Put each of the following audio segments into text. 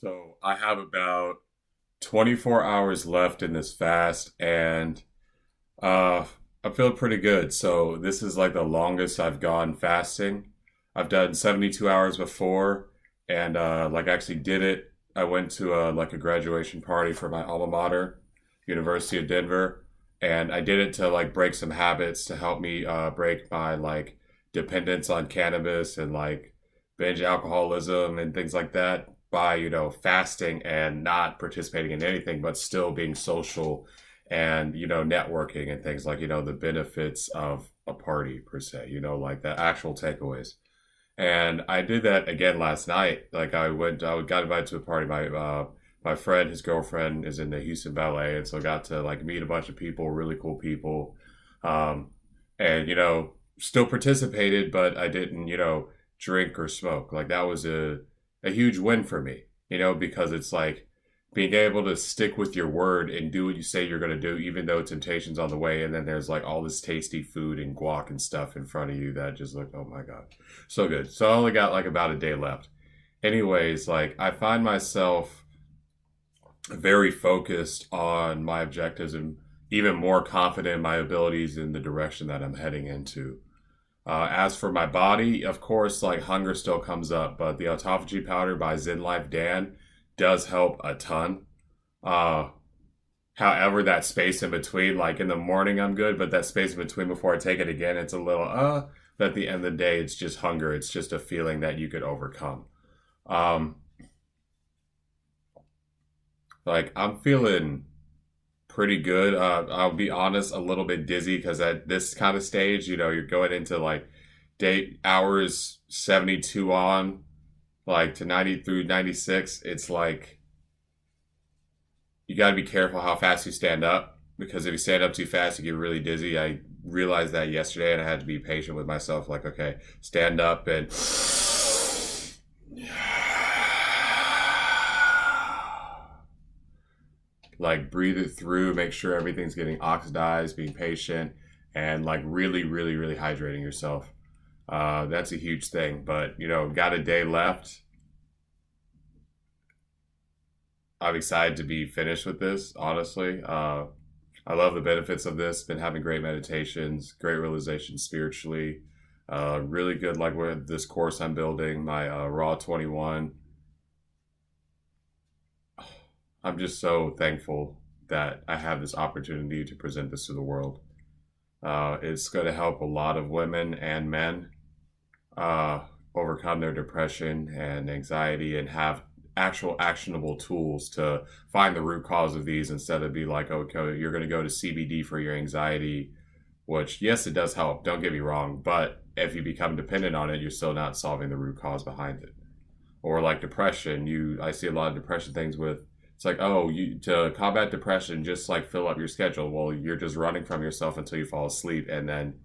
So I have about 24 hours left in this fast, and uh, I feel pretty good. So this is like the longest I've gone fasting. I've done 72 hours before, and like actually did it. I went to like a graduation party for my alma mater, University of Denver, and I did it to like break some habits to help me break my like dependence on cannabis and like binge alcoholism and things like that by fasting and not participating in anything but still being social and networking and things like the benefits of a party per se, like the actual takeaways. And I did that again last night. Like I got invited to a party. My friend, his girlfriend is in the Houston Ballet, and so I got to like meet a bunch of people, really cool people. Um, and still participated, but I didn't, drink or smoke. Like that was a huge win for me, because it's like being able to stick with your word and do what you say you're going to do, even though temptation's on the way. And then there's like all this tasty food and guac and stuff in front of you that just look, oh my God, so good. So I only got like about a day left. Anyways, like I find myself very focused on my objectives and even more confident in my abilities in the direction that I'm heading into. As for my body, of course, like hunger still comes up, but the autophagy powder by Zen Life Dan does help a ton. Uh, However, that space in between, like in the morning, I'm good, but that space in between before I take it again, it's a little, but at the end of the day, it's just hunger. It's just a feeling that you could overcome. Um, like I'm feeling pretty good. I'll be honest, a little bit dizzy because at this kind of stage, you're going into like day hours 72 on, like to 90 through 96. It's like you got to be careful how fast you stand up because if you stand up too fast, you get really dizzy. I realized that yesterday and I had to be patient with myself. Like, okay, stand up and like breathe it through, make sure everything's getting oxidized, being patient, and like really, really, really hydrating yourself. That's a huge thing. But got a day left. I'm excited to be finished with this. Honestly, I love the benefits of this. Been having great meditations, great realizations spiritually. Really good, like with this course I'm building, my Raw 21. I'm just so thankful that I have this opportunity to present this to the world. It's going to help a lot of women and men uh, overcome their depression and anxiety and have actual actionable tools to find the root cause of these instead of be like, okay, you're going to go to CBD for your anxiety, which, yes, it does help. Don't get me wrong. But if you become dependent on it, you're still not solving the root cause behind it. Or like depression, I see a lot of depression things with it's like, oh, you to combat depression, just like fill up your schedule. Well, you're just running from yourself until you fall asleep, and then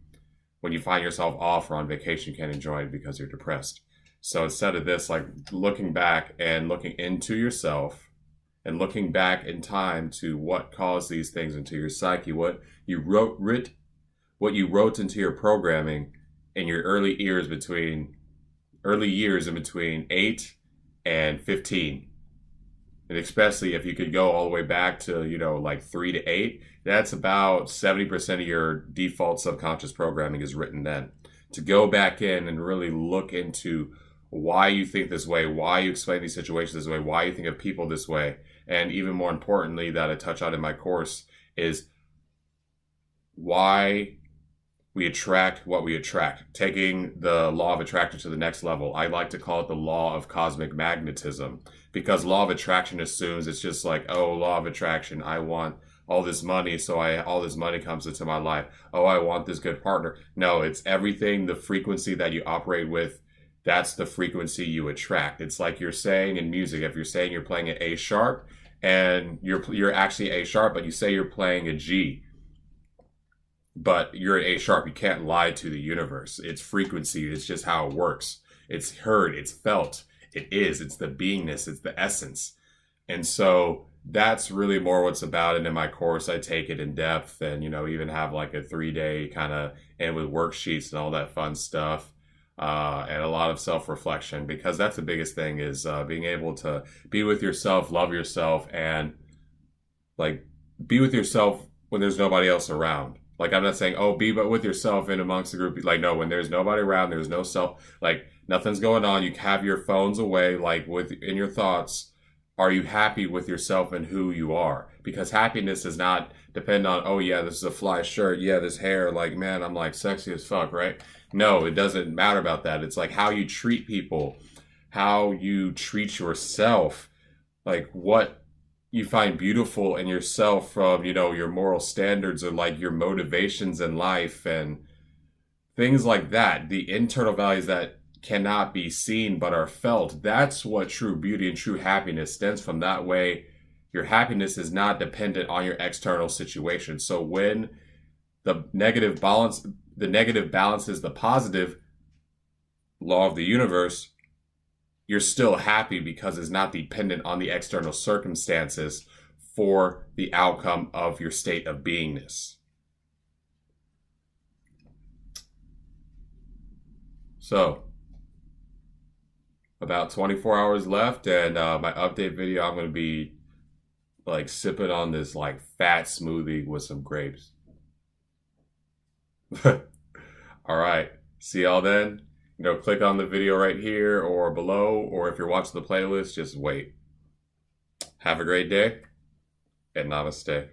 when you find yourself off or on vacation, you can't enjoy it because you're depressed. So instead of this, like looking back and looking into yourself and looking back in time to what caused these things into your psyche, what you wrote into your programming in your early years in between 8 and 15, and especially if you could go all the way back to like 3 to 8, that's about 70% of your default subconscious programming is written then. To go back in and really look into why you think this way, why you explain these situations this way, why you think of people this way, and even more importantly that I touch on in my course is why we attract what we attract, taking the law of attraction to the next level. I like to call it the law of cosmic magnetism because law of attraction assumes it's just like, oh, law of attraction, I want all this money, so all this money comes into my life. Oh, I want this good partner. No, it's everything, the frequency that you operate with, that's the frequency you attract. It's like you're saying in music, if you're saying you're playing an A sharp and you're actually A sharp, but you say you're playing a G, but you're an A sharp. You can't lie to the universe. It's frequency. It's just how it works. It's heard. It's felt. It is. It's the beingness. It's the essence. And so that's really more what's about it. In my course, I take it in depth and, even have like a 3-day kind of and with worksheets and all that fun stuff. and a lot of self-reflection, because that's the biggest thing is being able to be with yourself, love yourself, and like be with yourself when there's nobody else around. Like I'm not saying, oh, be but with yourself and amongst the group. Like no, when there's nobody around, there's no self, like nothing's going on. You have your phones away, like with in your thoughts. Are you happy with yourself and who you are? Because happiness does not depend on, oh yeah, this is a fly shirt. Yeah, this hair, like man, I'm like sexy as fuck, right? No, it doesn't matter about that. It's like how you treat people, how you treat yourself, like what you find beautiful in yourself from, your moral standards or like your motivations in life and things like that. The internal values that cannot be seen but are felt. That's what true beauty and true happiness stems from. That way, your happiness is not dependent on your external situation. So when the negative balances the positive law of the universe, you're still happy because it's not dependent on the external circumstances for the outcome of your state of beingness. So, about 24 hours left, and my update video, I'm going to be like sipping on this like fat smoothie with some grapes. All right. See y'all then. Click on the video right here or below, or if you're watching the playlist, just wait. Have a great day, and namaste.